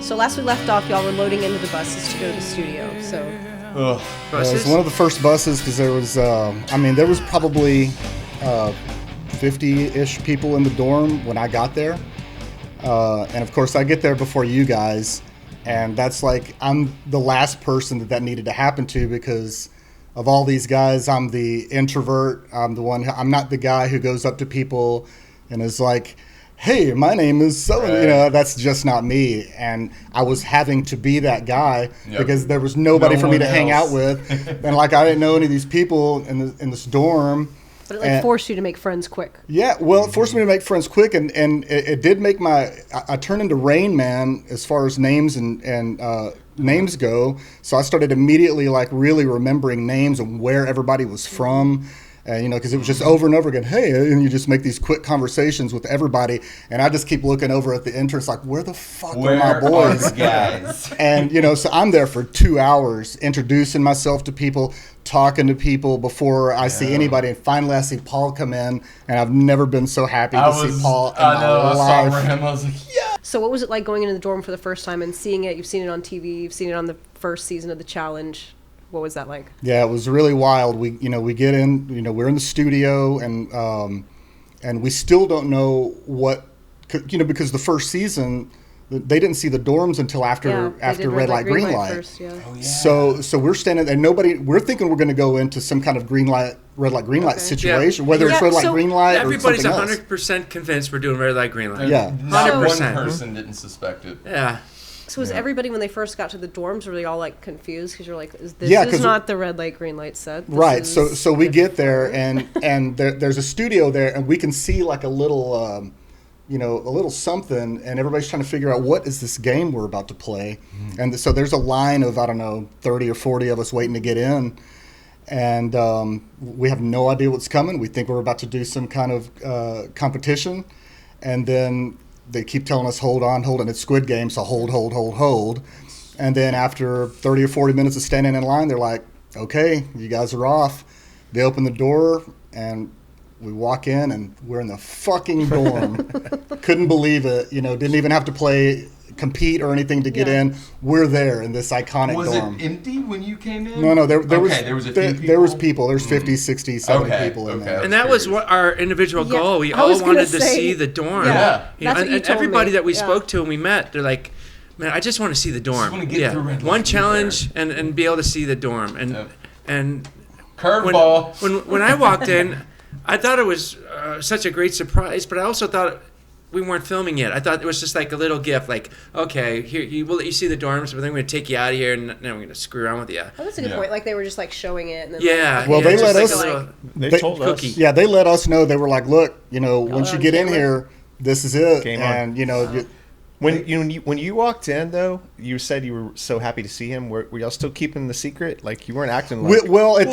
So last we left off, y'all were loading into the buses to go to the studio. So It was one of the first buses because there was, there was probably 50-ish people in the dorm when I got there. And of course, I get there before you guys. And that's like, I'm the last person that needed to happen to because of all these guys. I'm the introvert. I'm not the guy who goes up to people and is like, hey, my name is so, that's just not me. And I was having to be that guy because there was nobody for me to hang out with. And like, I didn't know any of these people in this dorm. But it forced you to make friends quick. Yeah, well, it forced me to make friends quick, and it did make I turned into Rain Man as far as names and names go. So I started immediately like really remembering names and where everybody was from. Because it was just over and over again, hey, and you just make these quick conversations with everybody. And I just keep looking over at the entrance like, where the fuck are my boys? Are the guys? And, so I'm there for 2 hours introducing myself to people, talking to people before I see anybody. And finally I see Paul come in, and I've never been so happy to see Paul in my life. I saw him. I was like, yeah. So what was it like going into the dorm for the first time and seeing it? You've seen it on TV. You've seen it on the first season of The Challenge. What was that like? Yeah, it was really wild. We get in, we're in the studio, and we still don't know what, because the first season, they didn't see the dorms until after red light, green light. First, yeah. Oh, yeah. So we're standing there, and we're thinking we're going to go into some kind of red light, green light situation, whether it's red light, green light, everybody's or something 100% convinced we're doing red light, green light. Yeah. Not one person didn't suspect it. Yeah. So was everybody, when they first got to the dorms, were they all like confused because you're like, this is not the red light, green light set? Right. So we get there, and there's a studio there, and we can see like a little something, and everybody's trying to figure out what is this game we're about to play. And so there's a line of, 30 or 40 of us waiting to get in. And we have no idea what's coming. We think we're about to do some kind of competition. And then they keep telling us, hold on. It's Squid Game, so hold. And then after 30 or 40 minutes of standing in line, they're like, okay, you guys are off. They open the door, and we walk in, and we're in the fucking dorm. Couldn't believe it. Didn't even have to compete or anything to get in. We're there in this iconic dorm. Was it empty when you came in? No, there was a few people? There was people. There's 50, 60, 70 people in there. And that was what our individual goal. We all wanted to see the dorm. Yeah. And everybody that we spoke to and we met, they're like, man, I just want to see the dorm. Just get through red light, one challenge and be able to see the dorm. And curveball. When I walked in, I thought it was such a great surprise, but I also thought we weren't filming yet. I thought it was just like a little gift, like, okay, here, we'll let you see the dorms, but then we're going to take you out of here, and then we're going to screw around with you. Oh, that's a good point. Like, they were just, like, showing it. And then they let us... They told us. Yeah, they let us know. They were like, look, once you get in here, this is it. Game on. And, When you walked in, though, you said you were so happy to see him. Were y'all still keeping the secret? Like, you weren't acting like... Well, at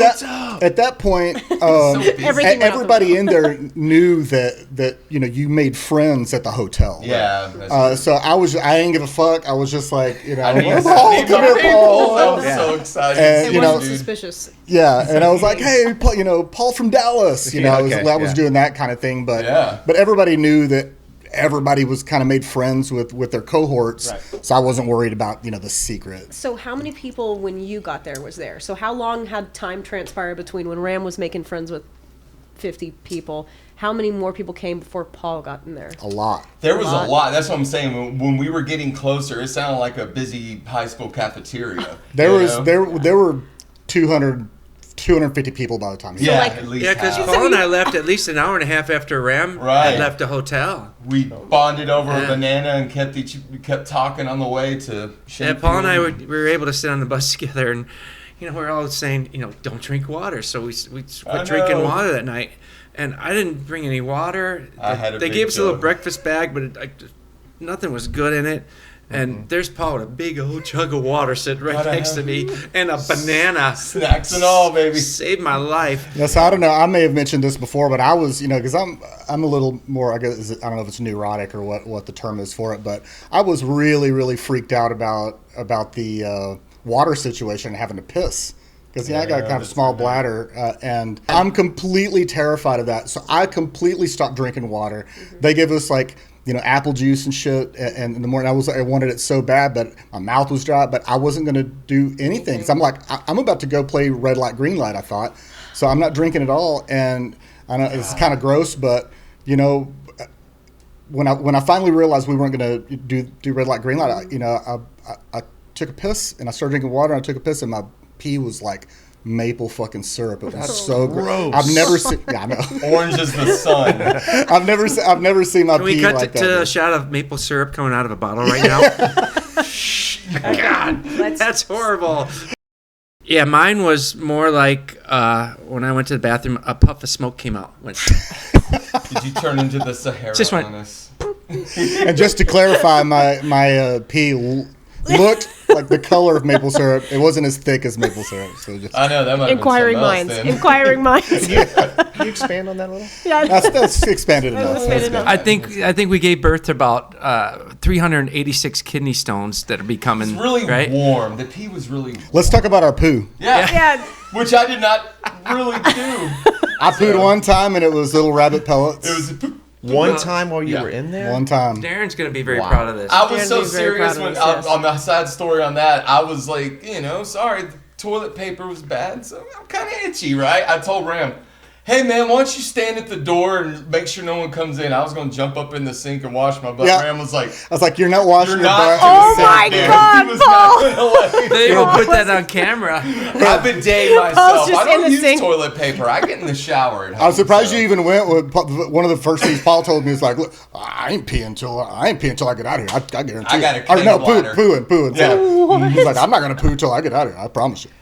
that point, everybody in there knew that you made friends at the hotel. Yeah. So I didn't give a fuck. I was just like, come here, Paul. I was so excited. And, it wasn't suspicious. Yeah, and I was like, hey, Paul from Dallas. I was doing that kind of thing. But everybody knew that everybody was kind of made friends with their cohorts, so I wasn't worried about the secret. So how many people when you got there was there? So how long had time transpired between when Ram was making friends with 50 people? How many more people came before Paul got in there? A lot. There was a lot. That's what I'm saying. When we were getting closer, it sounded like a busy high school cafeteria. There were 250 people by the time. At least. Yeah, because Paul and I left at least an hour and a half after Ram had left the hotel. We bonded over a banana and kept talking on the way to. Yeah, Paul and I were able to sit on the bus together, and we're all saying, don't drink water. So we were drinking water that night, and I didn't bring any water. They gave us a little breakfast bag, but nothing was good in it. And there's Paul with a big old jug of water sitting right next to me, and a banana. Snacks and all, baby. Saved my life. Yes, I don't know. I may have mentioned this before, but I was, because I'm a little more, I guess, I don't know if it's neurotic or what the term is for it, but I was really, really freaked out about the water situation and having to piss. Because I got kind of a small bladder, and I'm completely terrified of that. So I completely stopped drinking water. They give us apple juice and shit. And in the morning, I wanted it so bad, but my mouth was dry. But I wasn't going to do anything. So I'm like, I'm about to go play red light, green light. I thought, so I'm not drinking at all. And I know it's kind of gross, but when I finally realized we weren't going to do red light, green light, I took a piss and I started drinking water. And I took a piss and my pee was like maple fucking syrup. It was so gross. I've never seen. Yeah, I know. Orange as the sun. I've never seen my Can pee we cut like to that. A shot of maple syrup coming out of a bottle right now? God, that's horrible. Yeah, mine was more like when I went to the bathroom, a puff of smoke came out. Did you turn into the Sahara Just went, on us? And just to clarify, my pee looked like the color of maple syrup. It wasn't as thick as maple syrup. So just I know that might Inquiring have been minds. something else Inquiring minds. Can you expand on that a little? Yeah. that's expanded enough. Expanded enough. I think we gave birth to about 386 kidney stones that are becoming. It's really right? warm. The pee was really warm. Let's talk about our poo. Yeah. Which I did not really do. I pooed one time and it was little rabbit pellets. It was a poop. One time while you were in there? One time. Darren's going to be very proud of this. I was Darren so would be very serious proud of when this, yes. on the side story on that. I was like, sorry, the toilet paper was bad, so I'm kind of itchy, right? I told Ram, hey man, why don't you stand at the door and make sure no one comes in? I was going to jump up in the sink and wash my butt. Yeah. Ram was like, I was like, you're not washing you're your not. butt. Oh He was my sitting there. God, He was Paul. not going to let me. They will put that on camera. I bidet myself. just I in don't the use sink. toilet paper. I get in the shower at home. I was surprised so. you even went with one of the first things Paul told me is like, look, I ain't peeing until I get out of here. I guarantee. I got a Or no, clean bladder. pooing. Yeah. So he's like, I'm not gonna poo till I get out of here. I promise you.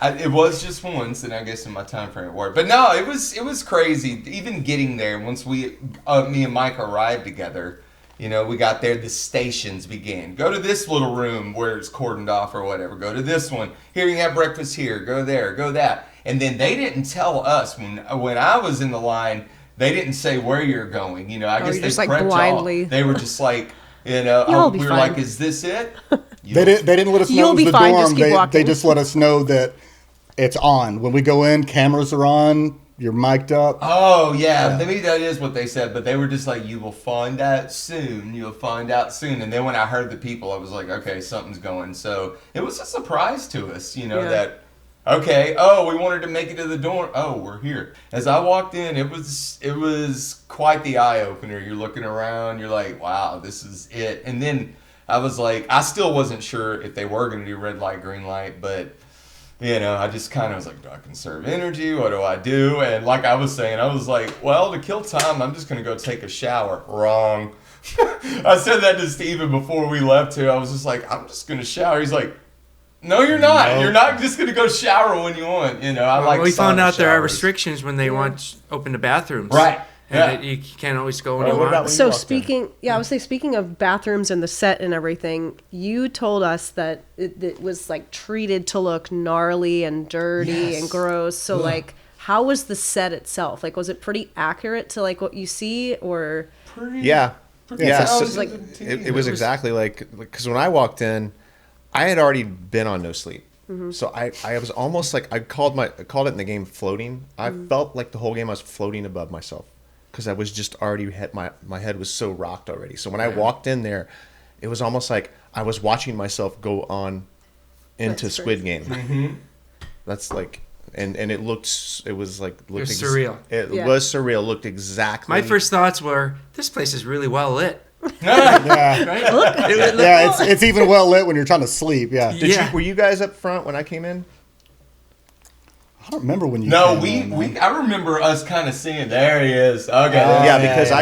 It was just once, and I guess in my time frame at work. But no, it was crazy. Even getting there, once me and Mike arrived together, we got there, the stations began. Go to this little room where it's cordoned off or whatever. Go to this one. Here, you can have breakfast here. Go there. Go that. And then they didn't tell us when I was in the line. They didn't say where you're going. I guess you're they just, like, prepped blindly. y'all. They were just like, You'll be we were fine. like, is this it? They didn't let us know You'll it was be the fine, dorm. just keep They walking. just let us know that it's on. When we go in, cameras are on. You're mic'd up. Oh, yeah. Maybe that is what they said, but they were just like, you will find out soon. You'll find out soon. And then when I heard the people, I was like, okay, something's going. So it was a surprise to us, that, okay, we wanted to make it to the dorm. Oh, we're here. As I walked in, it was quite the eye-opener. You're looking around, you're like, wow, this is it. And then I was like, I still wasn't sure if they were going to do red light, green light, but... I just kind of was like, do I conserve energy? What do I do? And like I was saying, I was like, well, to kill time, I'm just going to go take a shower. Wrong. I said that to Steven before we left too. I was just like, I'm just going to shower. He's like, no, you're not. No. You're not just going to go shower when you want. We found out there are showers. restrictions when they want open the bathrooms. Right. And you can't always go when you What want. about when So you walked in? I would say speaking of bathrooms and the set and everything, you told us that it was like treated to look gnarly and dirty Yes. and gross. So like, how was the set itself? Like, was it pretty accurate to like what you see, or? Yeah. Yeah. So So it was like- it was exactly because when I walked in, I had already been on no sleep. So I was almost like I called it in the game floating. I felt like the whole game I was floating above myself because I was just already my head was so rocked already. So when I walked in there, it was almost like I was watching myself go on into That's Squid crazy. Game. That's like and it was surreal. It Yeah. was surreal. It looked exactly. My first thoughts were, this place is really well lit. Yeah. Right? Yeah, it's even well lit when you're trying to sleep. Yeah. Were you guys up front when I came in? I don't remember when you. No, came in, man. I remember us kind of seeing. There he is. Okay. Yeah, because yeah.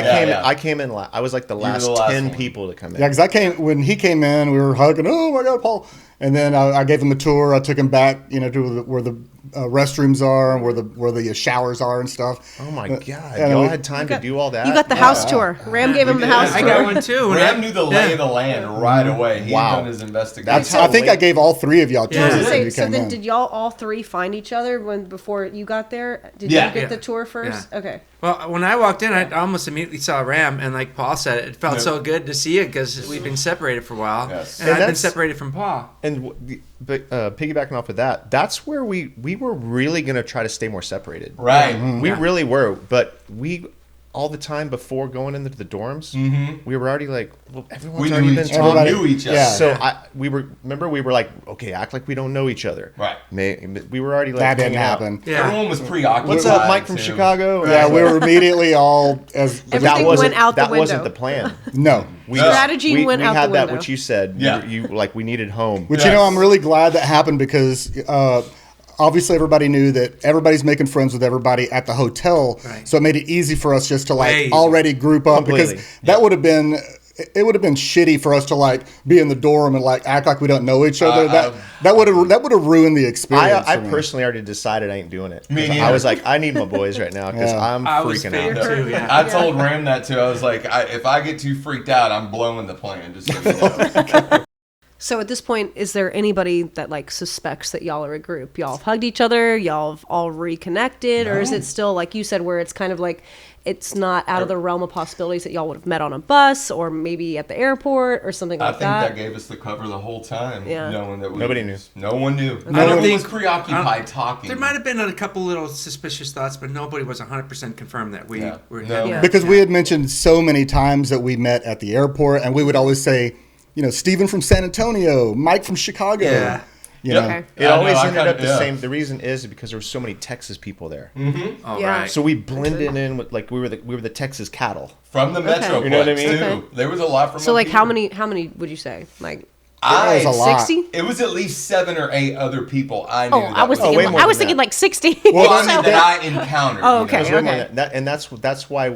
I came in. I was like the were last, the last 10 one. people to come in. Yeah, because when he came in, we were hugging. Oh my God, Paul! And then I gave him a tour. I took him back, to where the restrooms are and where the showers are and stuff. Oh my God! and Y'all we- had time to do all that. You got the house tour. Ram gave him the house I tour. got one too. Ram knew the lay of the land right away. He Wow. had done his investigation. That's how I think I gave all three of y'all tours Yeah. I was when gonna you say, so came then in. did y'all all three find each other before you got there? Did Yeah. you get Yeah. the tour first? Yeah. Okay. Well, when I walked in, I almost immediately saw Ram, and like Paul said, it felt so good to see you because we've been separated for a while, Yes. and And I've been that's- separated from Paul. And piggybacking off of that, that's where we were really gonna try to stay more separated. right. Mm-hmm. We Yeah. really were, but all the time before going into the dorms, we were already like, well, everyone's We already knew been each, talking. knew each other. Yeah. So we were like, okay, act like we don't know each other. Right. We were already like, That didn't hanging out. happen. Yeah. Everyone was preoccupied. What's up, Mike from too. Chicago? Yeah, we were immediately all as Everything went out the that wasn't window. the plan. no. Strategy went out the We had that, window. what you said. Yeah. You like, we needed home. Which, you know, I'm really glad that happened because obviously everybody knew that everybody's making friends with everybody at the hotel. Right. So it made it easy for us just to like Way easy. already group up Completely. because that would have been, it would have been shitty for us to like be in the dorm and like act like we don't know each other. That would have ruined the experience. I for me. personally already decided I ain't doing it. Me 'Cause neither. I was like, I need my boys right now because Yeah. I'm I was freaking figured out. too, yeah. I told Ram that too. I was like, if I get too freaked out, I'm blowing the plan. Just so you know. So at this point, is there anybody that like suspects that y'all are a group? Y'all have hugged each other, y'all have all reconnected, or is it still like you said, where it's kind of like it's not out of the realm of possibilities that y'all would have met on a bus or maybe at the airport or something I like think that? that gave us the cover the whole time. Yeah. Knowing that Nobody knew. No one knew. I don't Everyone think- was preoccupied talking. There might have been a couple little suspicious thoughts, but nobody was 100% confirmed that we Yeah. were. No. Yeah. Because we had mentioned so many times that we met at the airport, and we would always say, you know, Steven from San Antonio, Mike from Chicago. Yeah. You Yep. know, Okay. It I know, always I ended kinda- up the yeah. same. The reason is because there were so many Texas people there. Oh, Yeah. right. So we blended in with like we were the Texas cattle. From the Metroplex, You know what I mean? too. Okay. There was a lot from So up like here. how many would you say? Like It was a lot. 60? It was at least 7 or 8 other people I knew. Oh, I was way thinking more I was than thinking that. like 60. Well, I mean, So- that I encountered. Oh, you okay. know? It was way more than that, and that's why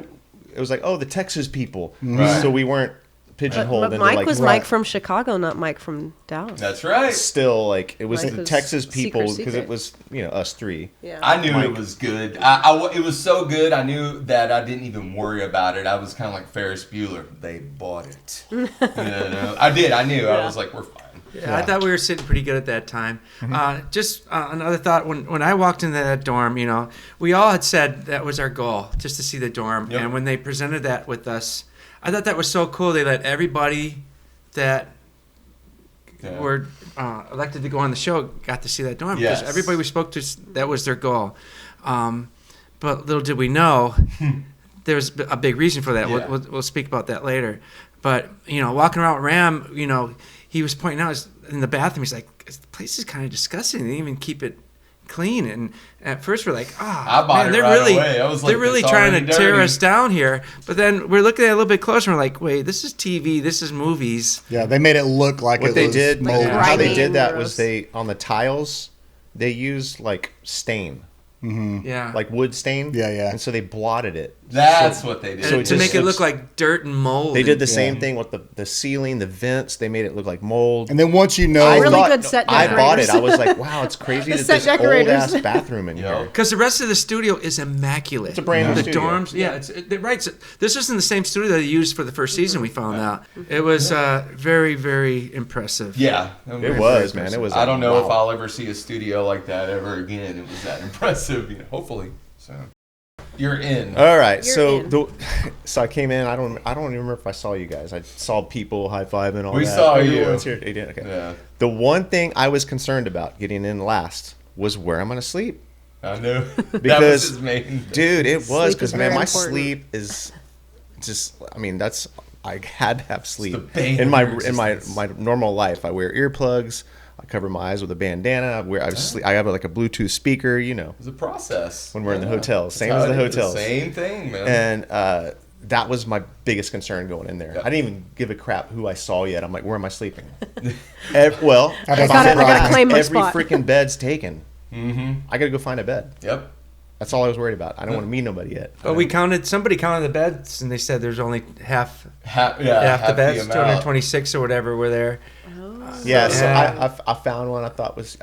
it was like, oh, the Texas people. Right. So we weren't pigeonholed but into Mike like was Right. Mike from Chicago, not Mike from Dallas. That's right. still like it was Mike the was Texas people secret. because it was us three. Yeah. I knew Mike. it was good. It was so good, I knew that I didn't even worry about it. I was kind of like Ferris Bueller. They bought it. You know? I did. I knew. I was like, we're fine. Yeah, I thought we were sitting pretty good at that time. Just another thought, when I walked into that dorm, you know, we all had said that was our goal, just to see the dorm. Yep. And when they presented that with us, I thought that was so cool. They let everybody that Yeah. were elected to go on the show got to see that dorm. Because Yes. everybody we spoke to, that was their goal. But little did we know, there was a big reason for that. Yeah. We'll speak about that later. But, you know, walking around with Ram, you know, he was pointing out in the bathroom, he's like, the place is kind of disgusting. They didn't even keep it clean. And at first we're like, I bought man, it they're right really, away. I was like, they're really it's trying to already tear dirty. us down here. But then we're looking at it a little bit closer and we're like, wait, this is TV, this is movies. Yeah, they made it look like What it they was did, mold. how they grimy did that and was gross. on the tiles, they used like stain, Yeah. like wood stain. Yeah, yeah. And so they blotted it. That's what they did. so And to it make just it look looks- like dirt and mold. They did the Yeah. same thing with the ceiling, the vents. They made it look like mold. And then once you know, Really good set I bought it. decorators. I was like, wow, it's crazy The that set this old decorators. ass bathroom in Yeah. here. Because the rest of the studio is immaculate. It's a brand new the studio. dorms, yeah, right. So this isn't the same studio that they used for the first season. We found out it was very, very impressive. Yeah. It was, man. It was. I don't know if wow. I'll ever see a studio like that ever again. It was that impressive, you know, hopefully. So you're in. All right, You're so in. so I came in. I don't remember if I saw you guys. I saw people high fiving all We that. saw you. Everyone's here. You did? Okay. Yeah. The one thing I was concerned about getting in last was where I'm going to sleep. I know. that was Because, his main. Dude, it was Sleep is because man, very my important. sleep is just. I mean, that's I had to have sleep the bane in of my your in my existence. normal life. I wear earplugs. I cover my eyes with a bandana. I have like a Bluetooth speaker. You know, It's a process. when we're in the Yeah. hotel, That's same how as the it is. hotels. Same thing, man. And that was my biggest concern going in there. Yeah. I didn't even give a crap who I saw yet. I'm like, where am I sleeping? Well, I if gotta- I'm I gotta right, claim my every spot. freaking bed's taken. Mm-hmm. I gotta go find a bed. Yep. That's all I was worried about. I don't want to meet nobody yet. But somebody counted the beds, and they said there's only half Half the the beds, amount. 226 or whatever were there. Yeah, so Yeah. I found one I thought was,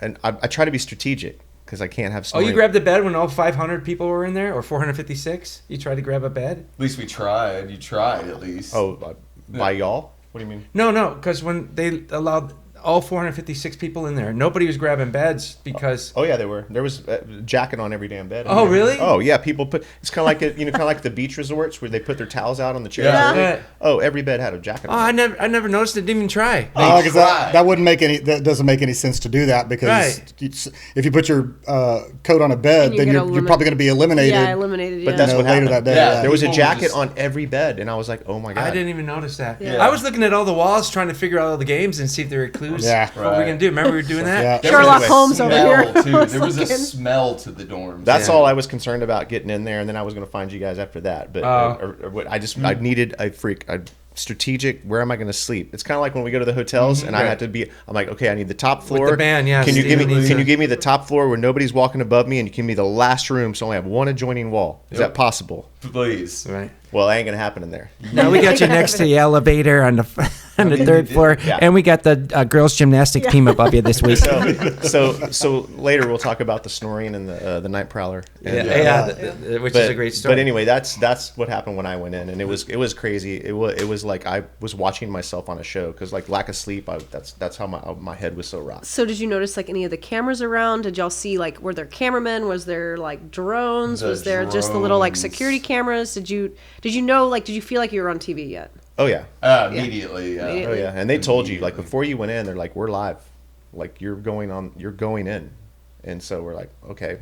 and I try to be strategic because I can't have Oh, snoring. you grabbed the bed when all 500 people were in there, or 456? You tried to grab a bed? At least we tried. You tried at least. Oh, by y'all? What do you mean? No, because when they allowed all 456 people in there. Nobody was grabbing beds because. Oh yeah, there was a jacket on every damn bed. Oh really? Oh yeah, people put. It's kind of like kind of like the beach resorts where they put their towels out on the chairs. Yeah. Oh, every bed had a jacket. Oh, on I never noticed it. Didn't even try. Because that wouldn't make any. That doesn't make any sense to do that because if you put your coat on a bed, then you're probably going to be eliminated. Yeah, eliminated. But that's what later happened. that day. Yeah, there was a jacket on every bed, and I was like, oh my god. I didn't even notice that. Yeah. I was looking at all the walls trying to figure out all the games and see if there were clues. Yeah. What were we gonna do? Remember we were doing that? Yeah. Sherlock Holmes over here. Too. There was a smell to the dorms. That's all I was concerned about getting in there, and then I was going to find you guys after that. But I needed a strategic. Where am I going to sleep? It's kind of like when we go to the hotels, and I had to be. I'm like, okay, I need the top floor. With the band, yeah. Can you give me the top floor where nobody's walking above me, and you give me the last room, so I only have one adjoining wall? Is that possible? Please. Right. Well, that ain't gonna happen in there. No, we got you next to the elevator on the third floor, and we got the girls' gymnastics team above you this week. So later we'll talk about the snoring and the night prowler. And, which is a great story. But anyway, that's what happened when I went in, and it was crazy. It was like I was watching myself on a show because like lack of sleep. That's how my head was so rocked. So did you notice like any of the cameras around? Did y'all see like were there cameramen? Was there like drones? Was there just the little like security cameras? Did you know like did you feel like you were on TV yet? Oh yeah. Immediately. Yeah. Oh yeah. And they told you like before you went in, they're like, we're live, like you're going in, and so we're like, okay,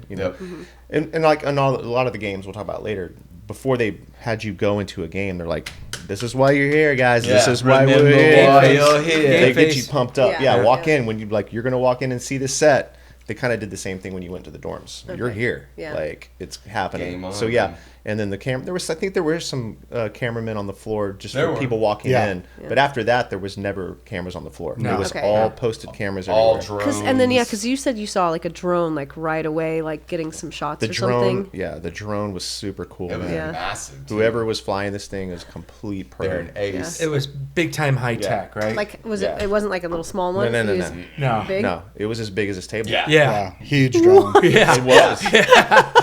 and like in a lot of the games we'll talk about later. Before they had you go into a game, they're like, this is why you're here, guys. This is why we're here. They get you pumped up. Yeah. Walk in when you're gonna walk in and see the set. They kind of did the same thing when you went to the dorms. Okay. You're here, like it's happening. Game on. So yeah, and then the camera. I think there were some cameramen on the floor just for people walking in. Yeah. But after that, there was never cameras on the floor. No. It was all posted cameras all everywhere. Drones. And then because you said you saw like a drone like right away, like getting some shots something. Yeah, the drone was super cool. It was massive. Too. Whoever was flying this thing is complete pro. They're an ace. It was big time high tech, right? Like was it? It wasn't like a little small one. No. Big? No, it was as big as this table. Yeah. Huge drone. Yeah. It was.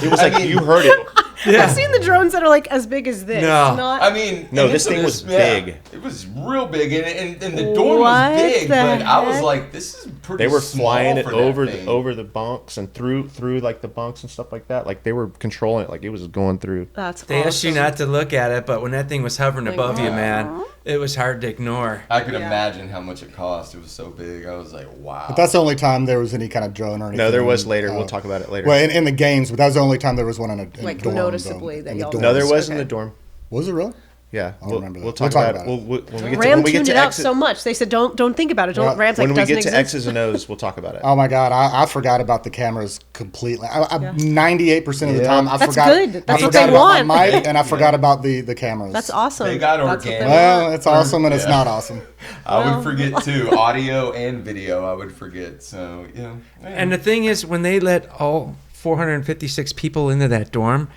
It was like you heard it. Yeah. I've seen the drones that are like as big as this. No. This thing was big. It was real big, and the dorm was big, but I was like, this is pretty. They were small flying it for over the bunks and through like the bunks and stuff like that. Like they were controlling it, like it was going through. That's they asked you not to look at it, but when that thing was hovering above you, man, it was hard to ignore. I could imagine how much it cost. It was so big. I was like, wow. But that's the only time there was any kind of drone or anything. No, there was later. We'll talk about it later. Well, in the games, but that was the only time there was one in a dorm. Noticeably that y'all. No, there was in the dorm. Was it really? Yeah, I don't remember that. We'll talk about it. Ram tuned it out so much. They said, "Don't think about it." Ram's like, when we get to exist. X's and O's, we'll talk about it. Oh my God, I forgot about the cameras completely. 98% of the time, I forgot. Good. That's what they about want. my mic, and I forgot about the cameras. That's awesome. They got organic. Well, it's awesome and it's not awesome. I would forget too. Audio and video, I would forget. So yeah. And the thing is, when they let all 456 people into that dorm.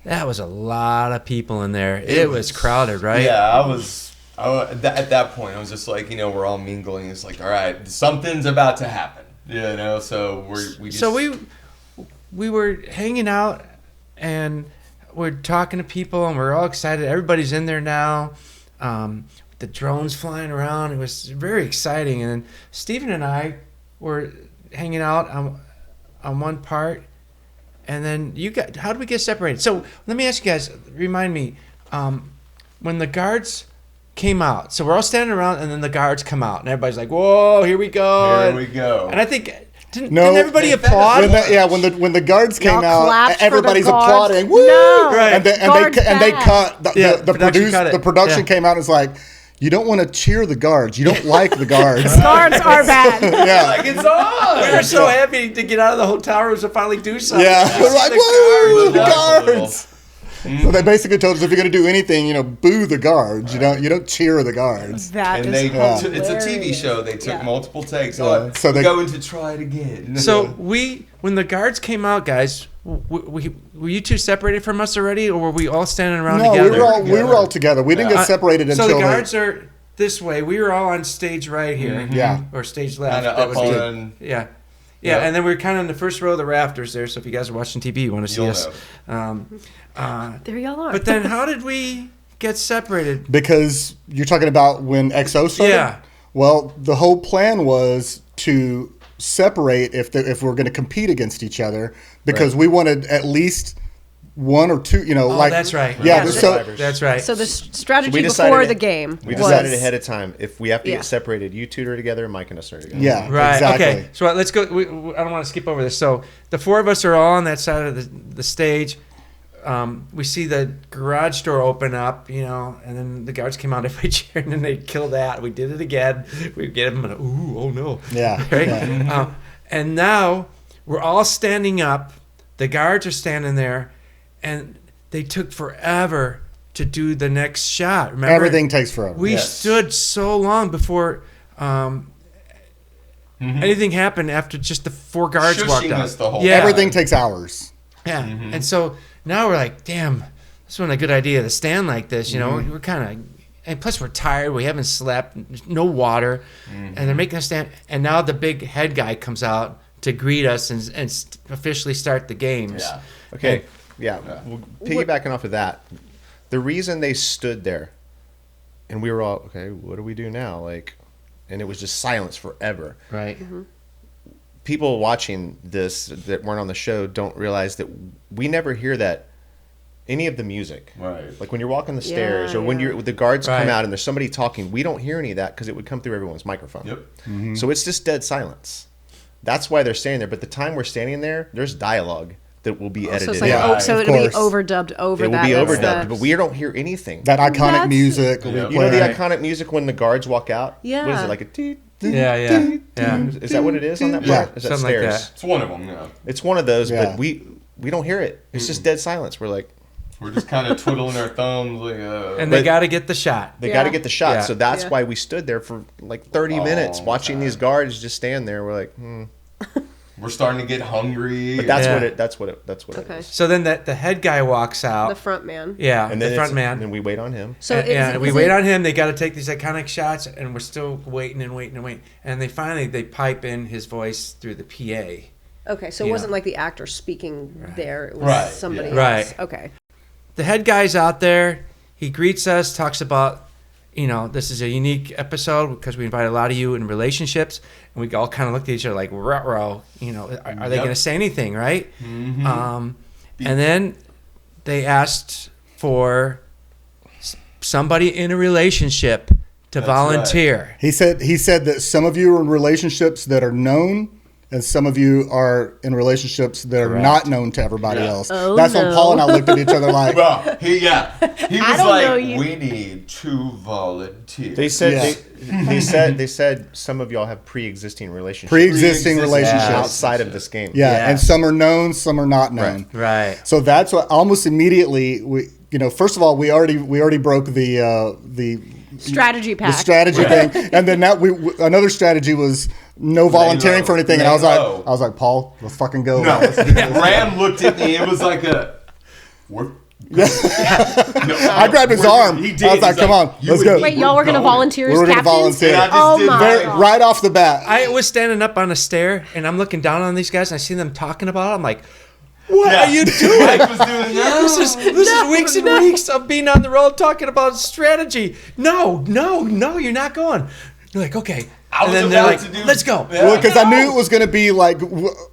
That was a lot of people in there. It was crowded, right? Yeah, at that point, I was just like, we're all mingling. It's like, all right, something's about to happen, So we were hanging out and we're talking to people and we're all excited. Everybody's in there now. The drones flying around. It was very exciting. And then Stephen and I were hanging out on one part. And then how did we get separated? So let me ask you guys, remind me, when the guards came out, so we're all standing around and then the guards come out and everybody's like, whoa, here we go. Here we go. And I think, didn't everybody applaud? When the guards came out, everybody's applauding. Woo! No. Right. And they cut, the production came out and was like, you don't want to cheer the guards. You don't like the guards. Guards are bad. Yeah. Like it's on. We were so happy to get out of the hotel rooms to finally do something. Yeah. We're like, woo, the guards. So they basically told us if you're going to do anything, boo the guards. You don't cheer the guards. It's a TV show. They took multiple takes. So they're going to try it again. So when the guards came out, guys, were you two separated from us already, or were we all standing around together? We were all together. We didn't get separated until. So the guards are this way. We were all on stage right here. Yeah. Or stage left. Yeah. Yeah, and then we were kind of in the first row of the rafters there. So if you guys are watching TV, you want to see us. There y'all are. But then, how did we get separated? Because you're talking about when XO started. Yeah. Well, the whole plan was to separate if we're going to compete against each other, because we wanted at least one or two, that's right. Yeah, that's right. So the strategy before the game we decided ahead of time, if we have to get separated, you two are together, Mike and us are together. Yeah, right. Exactly. Okay, so let's go. I don't want to skip over this. So the four of us are all on that side of the stage. We see the garage door open up, and then the guards came out every chair, and then they killed that. We did it again. We get them, oh no. Yeah. Right? Yeah. And now we're all standing up. The guards are standing there, and they took forever to do the next shot. Remember? Everything takes forever. We stood so long before anything happened after just the four guards walked out. Everything takes hours. Yeah, and so now we're like, damn, this wasn't a good idea to stand like this. We're kind of, and plus we're tired. We haven't slept. No water, and they're making us stand. And now the big head guy comes out to greet us and officially start the games. Yeah. Okay. Well, piggybacking off of that, the reason they stood there, and we were all okay. What do we do now? And it was just silence forever. Right. Mm-hmm. People watching this that weren't on the show don't realize that we never hear that any of the music. Right. Like when you're walking the stairs or when the guards come out and there's somebody talking, we don't hear any of that because it would come through everyone's microphone. Yep. Mm-hmm. So it's just dead silence. That's why they're standing there. But the time we're standing there, there's dialogue that will be edited. So it's so it'll be overdubbed over it that. It will be overdubbed, but we don't hear anything. That iconic music. You know the iconic music when the guards walk out? Yeah. What is it, like a dee? Yeah. Is that what it is on that part? Is that Something stairs? like that. It's one of them, yeah. It's one of those, but we don't hear it. It's just dead silence. We're just kind of twiddling our thumbs. And they got to get the shot. They got to get the shot. Yeah. So that's why we stood there for 30 minutes watching these guards just stand there. We're like, We're starting to get hungry. But that's what it is. So then the head guy walks out. The front man. Yeah, and the front man. And then we wait on him. So we wait on him. They got to take these iconic shots, and we're still waiting. And they finally pipe in his voice through the PA. Okay, so it wasn't like the actor speaking there. It was Right. somebody else. Right. Okay. The head guy's out there. He greets us, talks about, this is a unique episode because we invite a lot of you in relationships. And we all kind of looked at each other like, ruh-roh, are they going to say anything, right? Mm-hmm. And then they asked for somebody in a relationship to volunteer. Right. He said that some of you are in relationships that are known, and some of you are in relationships that are not known to everybody else. Oh, That's when Paul and I looked at each other like, well, he was like, we need 2 volunteers. They said they said some of y'all have pre-existing relationships. Pre-existing relationships outside of this game. Yeah, and some are known, some are not known. Right. So that's what almost immediately we, first of all, we already broke the strategy pack. The strategy thing, and then another strategy was no volunteering for anything. And I was like, Paul, let's fucking go. No, Ram looked at me. It was like I grabbed his arm. He did. I was like, come on, let's go. Wait, y'all were going to volunteer as captains? Volunteer. Oh my God. Right off the bat. I was standing up on a stair, and I'm looking down on these guys, and I see them talking about it. I'm like, what are you doing? Mike was doing This is weeks and weeks of being on the road talking about strategy. No, you're not going. You're like, okay. And then they're like, let's go. Yeah. Well, because I knew it was going to be like,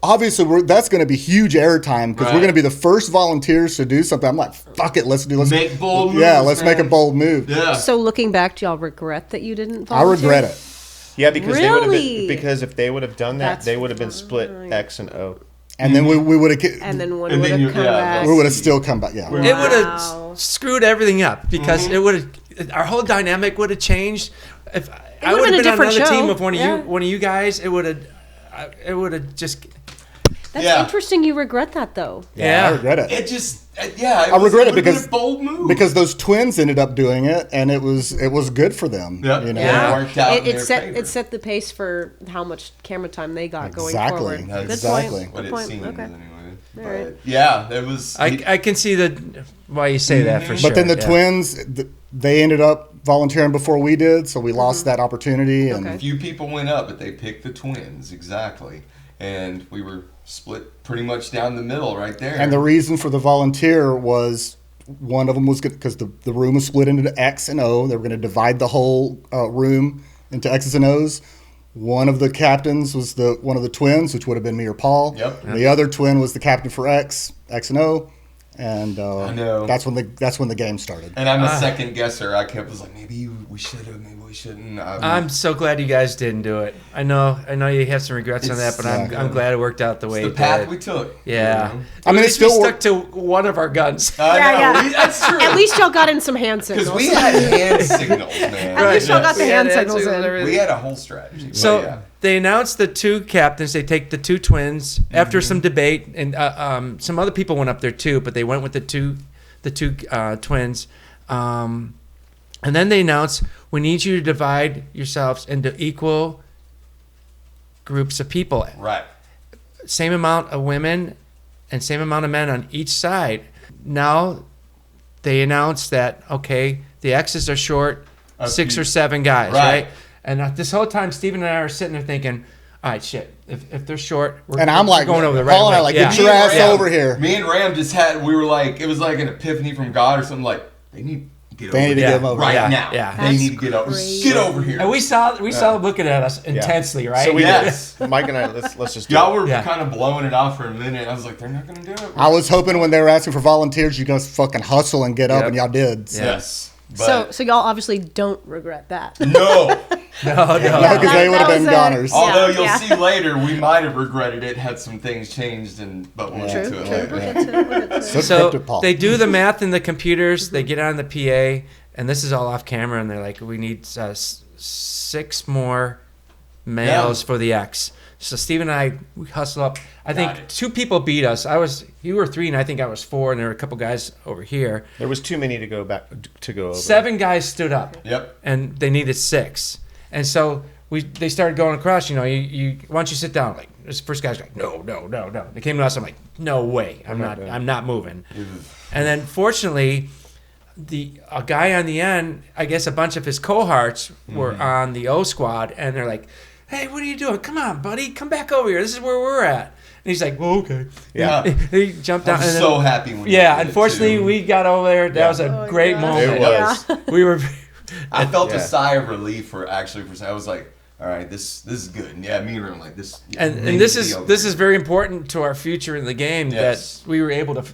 obviously, that's going to be huge airtime because we're going to be the first volunteers to do something. I'm like, fuck it, let's make bold moves. Yeah, let's make a bold move. Yeah. So looking back, do y'all regret that you didn't volunteer? I regret it. Yeah, because they would have Really? been, because if they would have done that, they would have been split X and O. And then we would have. And then one would have come back. We would have still come back. Yeah. It would have screwed everything up because it would have, our whole dynamic would have changed. If I would have been on another team of one of you guys, it would have just. That's interesting. You regret that though. Yeah, I regret it. It just. I regret it because a bold move. because those twins ended up doing it, and it was good for them. Yep. You know? Yeah, It worked out it set the pace for how much camera time they got going forward. Exactly. What it seems Okay. anyway. All right. But yeah, it was. I can see why you say that for sure. But then the twins, they ended up volunteering before we did, so we lost that opportunity. And A few people went up, but they picked the twins exactly, and we were split pretty much down the middle right there. And the reason for the volunteer was one of them was because the room was split into X and O. They were going to divide the whole room into X's and O's. One of the captains was one of the twins, which would have been me or Paul. Yep. The other twin was the captain for X and O. And I know. that's when the game started. And I'm a second guesser. I was like, maybe we should have, maybe we shouldn't. I'm so glad you guys didn't do it. I know you have some regrets on that, but I'm glad it worked out the way it did. The path we took. Yeah. You know? I mean, it's still stuck to one of our guns. Yeah. That's true. At least y'all got in some hand signals. Because we had hand signals, man. At least y'all got the hand signals in. We had a whole strategy. So they announced the two captains. They take the two twins after some debate, and some other people went up there too, but they went with the two twins. And then they announced, we need you to divide yourselves into equal groups of people. Right. Same amount of women and same amount of men on each side. Now they announced that, okay, the X's are short 6 or 7 guys, right? And this whole time, Steven and I are sitting there thinking, all right, shit, if they're short, we're going over the right Paul and I way. get your ass over here. Me and Ram we were like, it was like an epiphany from God or something, like, they need to get over right now. Yeah. They need to get over. Get over here. And we saw them looking at us intensely, right? So we yes. Mike and I, let's just do Y'all it. were kind of blowing it off for a minute. I was like, they're not going to do it. I was hoping when they were asking for volunteers, you guys fucking hustle and get up, and y'all did. So. Yes. So y'all obviously don't regret that. No. No, because they would have been goners. Although you'll see later, we might have regretted it had some things changed, but we'll get to it later. So they do the math in the computers. They get on the PA, and this is all off camera, and they're like, we need 6 more males for the X. So Steve and I, we hustle up. I think 2 people beat us. You were 3, and I think I was 4, and there were a couple guys over here. There was too many to go over. 7 guys stood up. Yep. And they needed 6. And so they started going across, you why don't you sit down? Like, this first guy's like, no. They came to us, I'm like, no way. I'm not moving. And then fortunately, a guy on the end, I guess a bunch of his cohorts were on the O squad, and they're like, hey, what are you doing? Come on, buddy. Come back over here. This is where we're at. And he's like, well, okay. Yeah. He jumped down. I'm so happy when unfortunately, we got over there. That was a great moment. It was. We were... I felt a sigh of relief for I was like, all right, this is good. Yeah, me and him like this. And this is very important to our future in the game that we were able to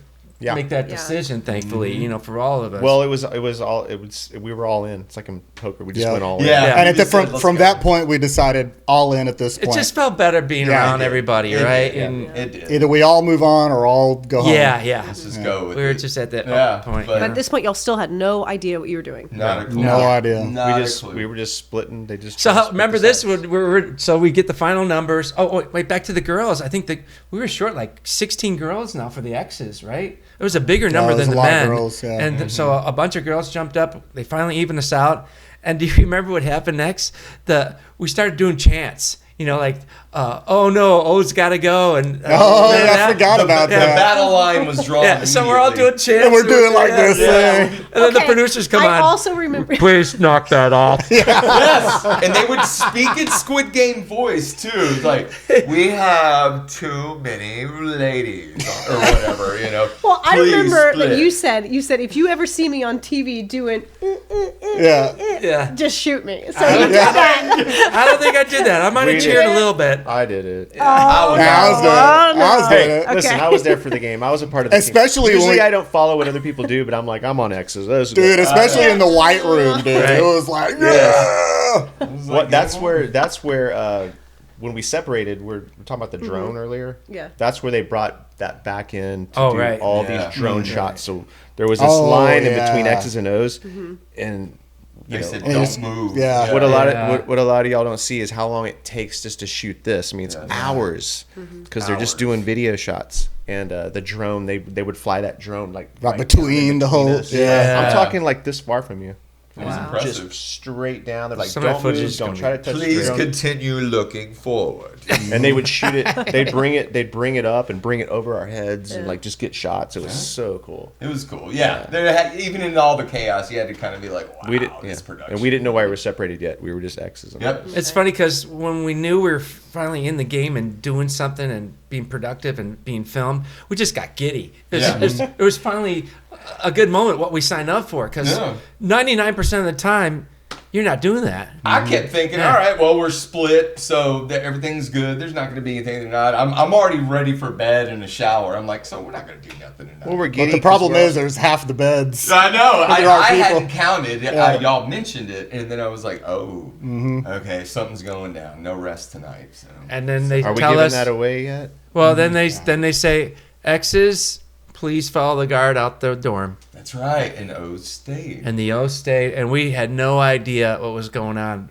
make that decision. Thankfully, for all of us. Well, we were all in. It's like in poker, we just went all in. And from that point, we decided all in at this point. It just felt better being around everybody, right? It did. Either we all move on or all go home. Yeah. Let's just go with we were it. just at that point. But at this point, y'all still had no idea what you were doing. Not a clue. No idea. We were just splitting. They just. So remember this? So we get the final numbers. Oh, wait, back to the girls. I think we were short like 16 girls now for the X's, right? It was a bigger number than the men. Girls, and so a bunch of girls jumped up. They finally evened us out. And do you remember what happened next? We started doing chants. Oh no, O's got to go. And I forgot about that. The battle line was drawn. Yeah, so we're all doing chants. And we're doing like this. And then the producers come on. I also remember. Please knock that off. Yes, and they would speak in Squid Game voice too. Like, we have too many ladies or whatever, Well, I remember split. that you said if you ever see me on TV doing just shoot me. So you did that. I don't think I did that. I might have cheered a little bit. I did it. I was doing it. Listen, I was there for the game. I was a part of the Especially team. when Usually I don't follow what other people do, but I'm like, I'm on X's. Especially in the white room, dude. Right. It was like, That's where when we separated, we're talking about the drone earlier. Yeah. That's where they brought that back in to do all these drone shots. So there was this line in between X's and O's, and they said don't move. Yeah. What a lot of y'all don't see is how long it takes just to shoot this. I mean, it's hours because they're just doing video shots. And the drone, they would fly that drone like right between the holes. Yeah. I'm talking like this far from you. It was impressive. Just straight down. They're like, Some of that don't footage move, is don't gonna try to touch Please the drone. continue looking forward. And they would shoot it. They'd bring it up and bring it over our heads and like just get shots. It was so cool. It was cool. Yeah. Even in all the chaos, you had to kind of be like, wow, this production. And we didn't know why we were separated yet. We were just X's. Yep. It's funny because when we knew we were finally in the game and doing something and being productive and being filmed, we just got giddy. It was finally a good moment what we signed up for because 99% of the time You're not doing that. I kept thinking, all right, well, we're split, so everything's good. There's not going to be anything tonight. I'm already ready for bed and a shower. I'm like, so we're not going to do nothing tonight. Well, we're But giddy the problem is there's half the beds. I know. There are I people. hadn't counted. Yeah. Y'all mentioned it, and then I was like, oh, okay, something's going down. No rest tonight. So. And then they Are we tell giving us that away yet? Well, then they say, X's, please follow the guard out the dorm. That's right. And O stayed. And the O stayed, and we had no idea what was going on.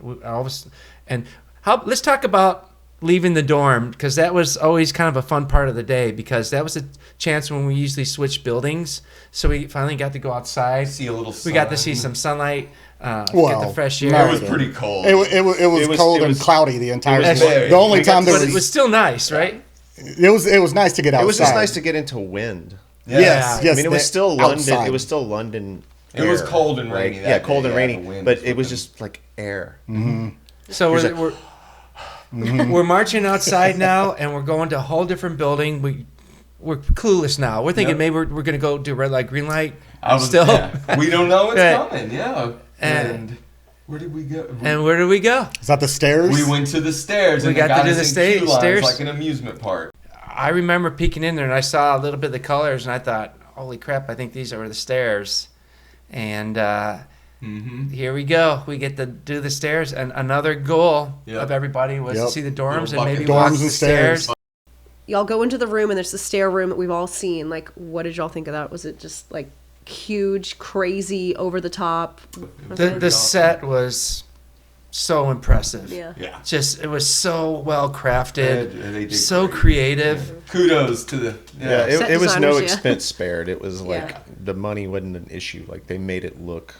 Let's talk about leaving the dorm, because that was always kind of a fun part of the day, because that was a chance when we usually switch buildings. So we finally got to go outside. See a little sun. We got to see some sunlight, get Well, the fresh no, air. It was pretty cold. It was cold and cloudy the entire day. The only time there But it was still nice, right? it was nice to get outside. It was just nice to get into wind. Yes, yes. I mean, it was still London. outside. It was still London. It was air, cold and right? rainy that Yeah, cold day. and Yeah, rainy. the wind But was it was whipping. just like air. So Here's we're marching outside now, and we're going to a whole different building. We're clueless now. We're thinking maybe we're going to go do red light, green light. We don't know what's Right. coming. Yeah. And where did we go? And where did we go? Is that the stairs? We went to the stairs. We and got they to do us the in queue lines stairs. like an amusement park. I remember peeking in there, and I saw a little bit of the colors, and I thought, holy crap, I think these are the stairs. And here we go. We get to do the stairs, and another goal of everybody was to see the dorms and maybe walk the stairs. Y'all go into the room, and there's the stair room that we've all seen. Like, what did y'all think of that? Was it just like huge, crazy, over the top? The set was so impressive. Yeah. Just, it was so well crafted, They did so great. creative. Kudos to the Yeah, it was no designers, expense spared. It was like Yeah. the money wasn't an issue. Like they made it look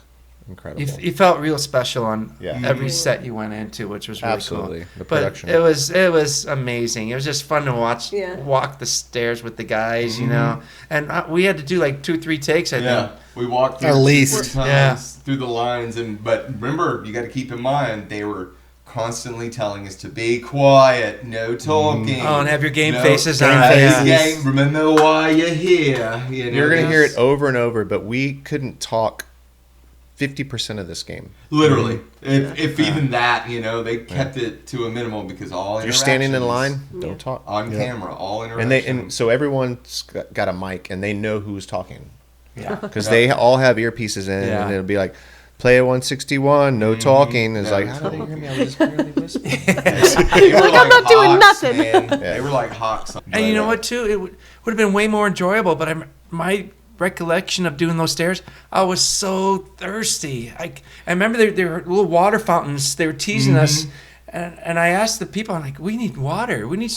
incredible. You felt real special on Yeah. every set you went into, which was really Absolutely. cool. The But production. it was amazing. It was just fun to watch Yeah. walk the stairs with the guys, you know. And we had to do like 2-3 takes, I think. We walked through At least. 2-3 Yeah. times through the lines, but remember, you got to keep in mind they were constantly telling us to be quiet, no talking. Oh, and have your game no, faces game on. faces. Yeah. Game, remember why you're here. You know, You're going to hear it over and over, but we couldn't talk 50% of this game. Literally, if even that, they kept it to a minimum because all If you're standing in interactions line, don't talk. on camera, all interactions. And so everyone's got a mic, and they know who's talking. Yeah. Because they all have earpieces in, Yeah. and it'll be like, play 161, no talking. It's No like, how do they hear me? I was just barely listening. They were Like, I'm not doing hawks, nothing. man. They were like hawks. And you know what, too? It would have been way more enjoyable, but my recollection of doing those stairs, I was so thirsty. I remember there were little water fountains. They were teasing us, and I asked the people, I'm like, we need water. We need...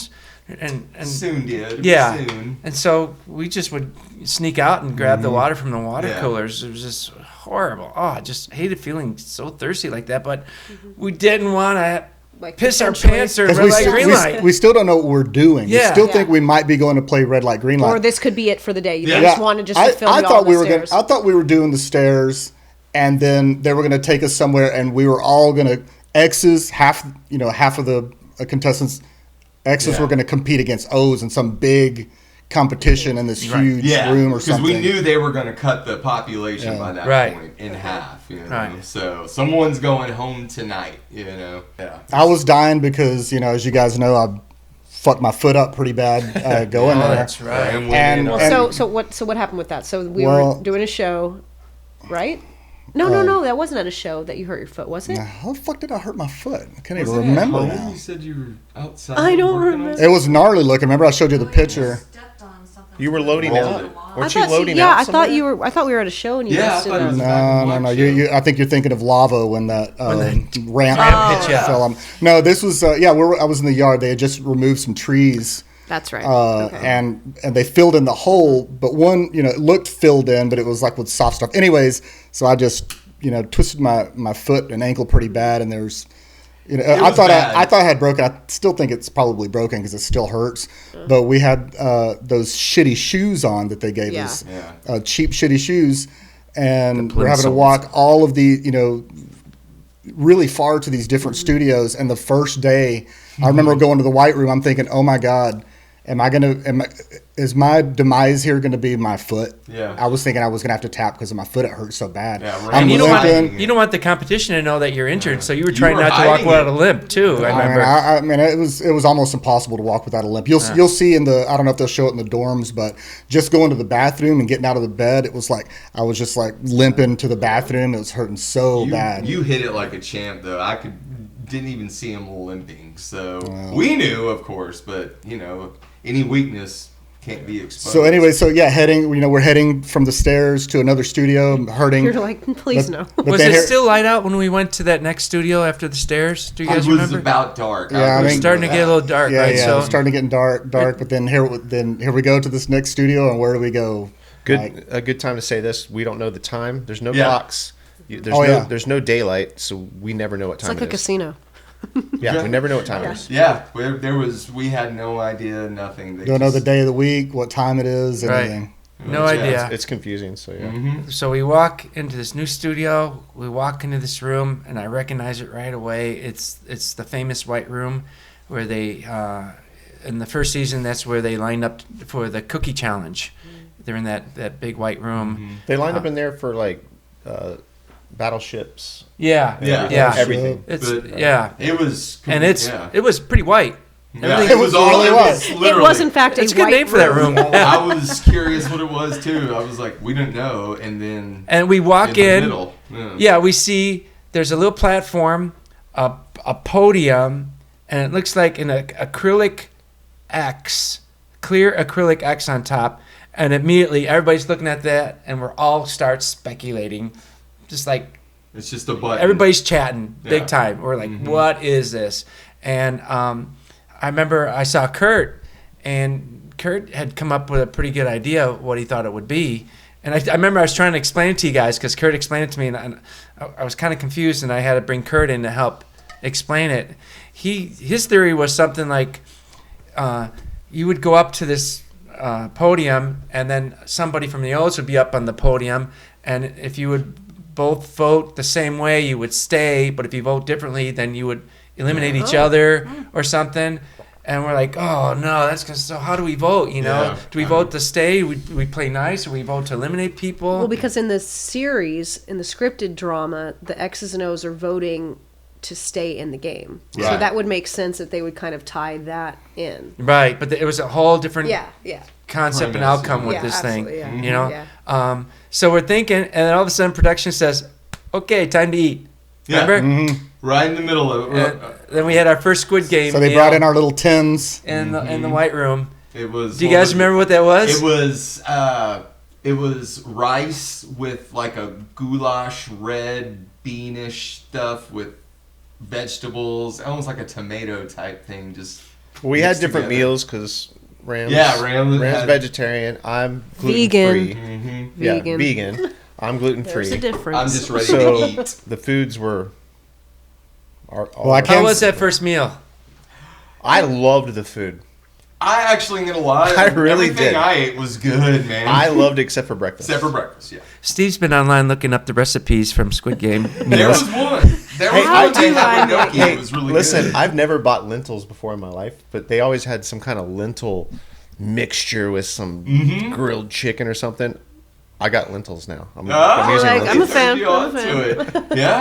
And Soon, dude. yeah, Soon. and so we just would sneak out and grab the water from the water Yeah. coolers. It was just horrible. Oh, I just hated feeling so thirsty like that. But we didn't want to Like, piss our potentially- pants during 'Cause red light, green light. we still don't know what we're doing. Yeah. We still Yeah. think we might be going to play red light, green light. Or this could be it for the day. You Yeah. just want to just film I y'all thought on the we were stairs. I thought we were doing the stairs, and then they were going to take us somewhere, and we were all going to X's half of the contestants. X's were going to compete against O's in some big competition in this huge room or because something. we knew they were going to cut the population Yeah. by that Right. point in half. Right. So someone's going home tonight. Yeah. I was dying because as you guys know, I fucked my foot up pretty bad going there. That's right. And- Well, so what happened with that? So we Well- were doing a show, right? No, that wasn't at a show that you hurt your foot, was it? How the fuck did I hurt my foot? I can't Was even it at remember home? now. You said you were outside. I don't working on remember. It was gnarly looking. Remember I showed you the picture? You were loading Rolled out. it. Weren't I you thought loading yeah, out I thought somewhere? I thought we were at a show and you Yeah, I guys thought it was No. I think you're thinking of lava when that ramp hit you. fell on. No, this was I was in the yard. They had just removed some trees. That's right. Okay. And they filled in the hole, but one, it looked filled in, but it was like with soft stuff. Anyways, so I just, twisted my foot and ankle pretty bad, and there's, I was thought bad. I had broken. I still think it's probably broken because it still hurts. But we had those shitty shoes on that they gave Yeah. us, Yeah. cheap shitty shoes, and we're having to plimsolls. walk all of the, really far to these different studios. And the first day, I remember going to the White Room. I'm thinking, oh my God. is my demise here going to be my foot? Yeah. I was thinking I was going to have to tap because of my foot. It hurt so bad. Yeah, right. I'm And you limping. don't want the competition to know that you're injured, so you were trying were not to walk hiding without it. a limp too. I remember. I mean, it was almost impossible to walk without a limp. You'll see I don't know if they'll show it in the dorms, but just going to the bathroom and getting out of the bed, it was like I was just like limping to the bathroom. It was hurting so bad. You hit it like a champ, though. Didn't even see him limping. So we knew, of course, but any weakness can't be exposed. So anyway, we're heading from the stairs to another studio. Hurting. You're like, please no. Was it still light out when we went to that next studio after the stairs? Do you guys remember? It was about dark. Yeah, it was starting to get a little dark, right? Yeah, it was starting to get dark. But then here we go to this next studio, and where do we go? A good time to say this. We don't know the time. There's no clocks. There's no daylight, so we never know what time It's like a casino. Yeah, we never know what time it is. Yeah, we had no idea, nothing. Don't know the day of the week, what time it is, anything. Right. No idea. It's confusing, so yeah. Mm-hmm. So we walk into this new studio. We walk into this room, and I recognize it right away. It's the famous white room where they, in the first season, that's where they lined up for the cookie challenge. They're in that big white room. Mm-hmm. They lined up in there for like battleships. Yeah. Everything. It was, and it was pretty white. Yeah, it was all it was. It was in fact it's a a good white name for that room. I was curious what it was too. I was like, we didn't know, and we walk in. The middle. Yeah, we see there's a little platform, a podium, and it looks like an acrylic X, clear acrylic X on top. And immediately everybody's looking at that, and we're all start speculating, just like it's just a button. Everybody's chatting big time. We're like, what is this? And I remember I saw Kurt, and Kurt had come up with a pretty good idea of what he thought it would be. And I remember I was trying to explain it to you guys because Kurt explained it to me, and I was kind of confused, and I had to bring Kurt in to help explain it. His theory was something like you would go up to this podium, and then somebody from the O's would be up on the podium, and if you would both vote the same way, you would stay, but if you vote differently, then you would eliminate each other or something. And we're like, oh no, so how do we vote? Do we vote to stay? We play nice, or we vote to eliminate people? Well, because in the series, in the scripted drama, the X's and O's are voting to stay in the game. Right. So that would make sense that they would kind of tie that in. Right, but it was a whole different concept and outcome with this thing. Yeah. So we're thinking, and then all of a sudden production says, okay, time to eat. Remember? Mm-hmm. Right in the middle of it. Then we had our first Squid Game. So they brought in our little tins in the white room. It was. Do you guys remember what that was? It was rice with like a goulash red beanish stuff with vegetables, almost like a tomato type thing. Just we had different meals because Ram's vegetarian. I'm gluten-free. Vegan. Yeah, vegan. I'm gluten-free. There's a difference. I'm just ready to eat. The foods were. How was that first meal? I loved the food. I actually ain't gonna lie. I really everything did. I ate was good, man. I loved it except for breakfast. Yeah. Steve's been online looking up the recipes from Squid Game. There was one. There was one. It was really listen, good. I've never bought lentils before in my life, but they always had some kind of lentil mixture with some grilled chicken or something. I got lentils now. I'm using lentils. I'm a fan. Yeah.